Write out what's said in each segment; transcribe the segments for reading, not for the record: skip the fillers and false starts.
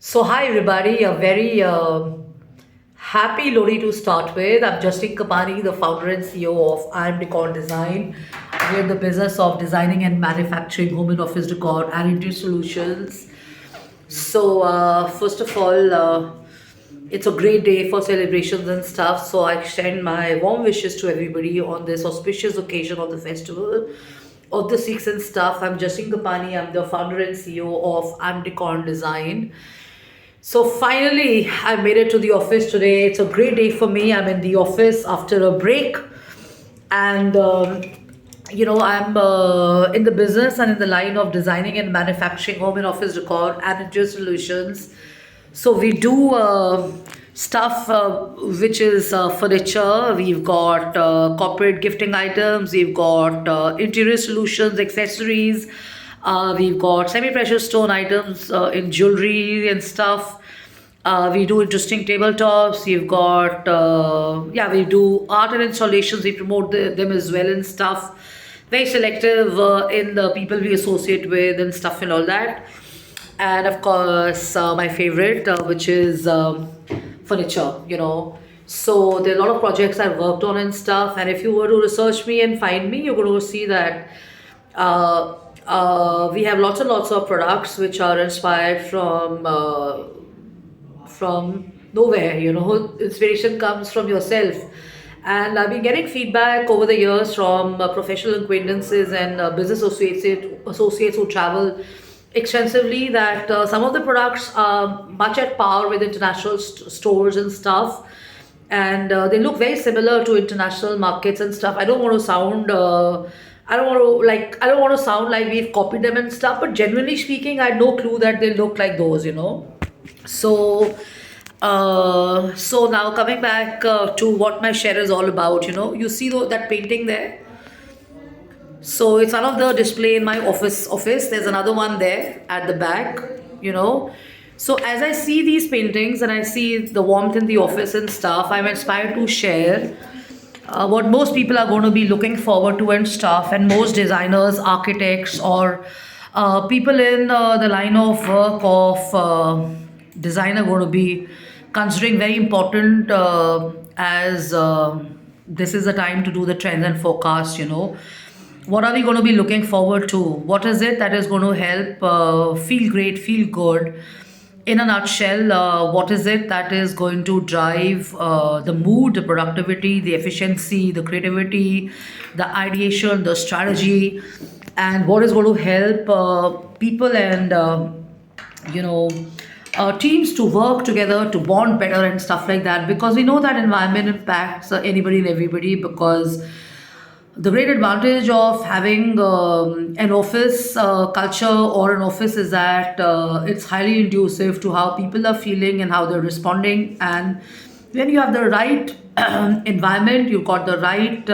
So, hi everybody, a very happy Lodi to start with. I'm Justin Kapani, the founder and CEO of IM Decor Design. We're in the business of designing and manufacturing home and office decor and interior solutions. So, first of all, it's a great day for celebrations and stuff. So, I extend my warm wishes to everybody on this auspicious occasion of the festival of the Sikhs and stuff. I'm Justin Kapani, I'm the founder and CEO of IM Decor Design. So finally, I made it to the office today. It's a great day for me. I'm in the office after a break, and I'm in the business and in the line of designing and manufacturing home and office decor and interior solutions. So we do stuff which is furniture. We've got corporate gifting items. We've got interior solutions, accessories. We've got semi-precious stone items in jewelry and stuff. We do interesting tabletops. We've got, we do art and installations. We promote them as well and stuff. Very selective in the people we associate with and stuff and all that. And of course, my favorite, which is furniture. So there are a lot of projects I've worked on and stuff. And if you were to research me and find me, you're going to see that we have lots and lots of products which are inspired from nowhere. Inspiration comes from yourself. And I've been getting feedback over the years from professional acquaintances and business associates who travel extensively that some of the products are much at par with international stores and stuff, and they look very similar to international markets and stuff. I don't want to sound I don't want to sound like we've copied them and stuff, but genuinely speaking, I had no clue that they look like those. So now coming back to what my share is all about. You see that painting there. So it's one of the display in my office. There's another one there at the back, you know. So as I see these paintings and I see the warmth in the office and stuff, I'm inspired to share what most people are going to be looking forward to and stuff, and most designers, architects, or people in the line of work of design are going to be considering very important as this is the time to do the trends and forecast. What are we going to be looking forward to? What is it that is going to help feel great, feel good? In a nutshell, what is it that is going to drive the mood, the productivity, the efficiency, the creativity, the ideation, the strategy, and what is going to help people and you know teams to work together to bond better and stuff like that, because we know that environment impacts anybody and everybody. Because the great advantage of having an office culture or an office is that it's highly inducive to how people are feeling and how they're responding. And when you have the right environment, you've got the right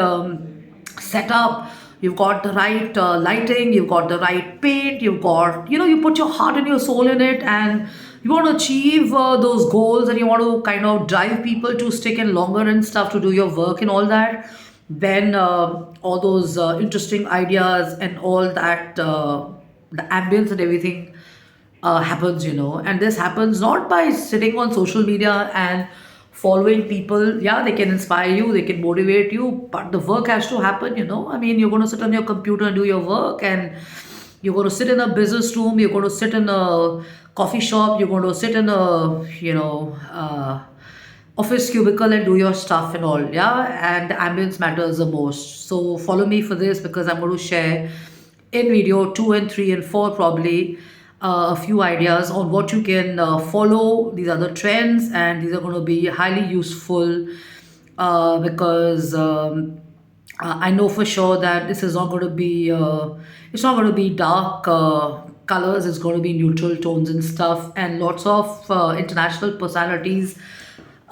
setup, you've got the right lighting, you've got the right paint, you've got, you put your heart and your soul in it, and you want to achieve those goals, and you want to kind of drive people to stick in longer and stuff to do your work and all that. Then all those interesting ideas and all that, the ambience and everything happens. And this happens not by sitting on social media and following people. Yeah, they can inspire you, they can motivate you, but the work has to happen. I mean, you're going to sit on your computer and do your work, and you're going to sit in a business room, you're going to sit in a coffee shop, you're going to sit in a office cubicle and do your stuff and all. Yeah, and the ambience matters the most. So follow me for this, because I'm going to share in video 2 and 3 and 4 probably a few ideas on what you can follow. These are the trends, and these are going to be highly useful because I know for sure that this is not going to be it's not going to be dark colors. It's going to be neutral tones and stuff, and lots of international personalities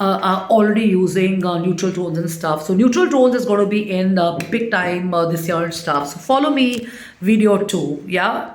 are already using neutral tones and stuff. So neutral tones is going to be in big time this year and stuff. So follow me, video 2. Yeah.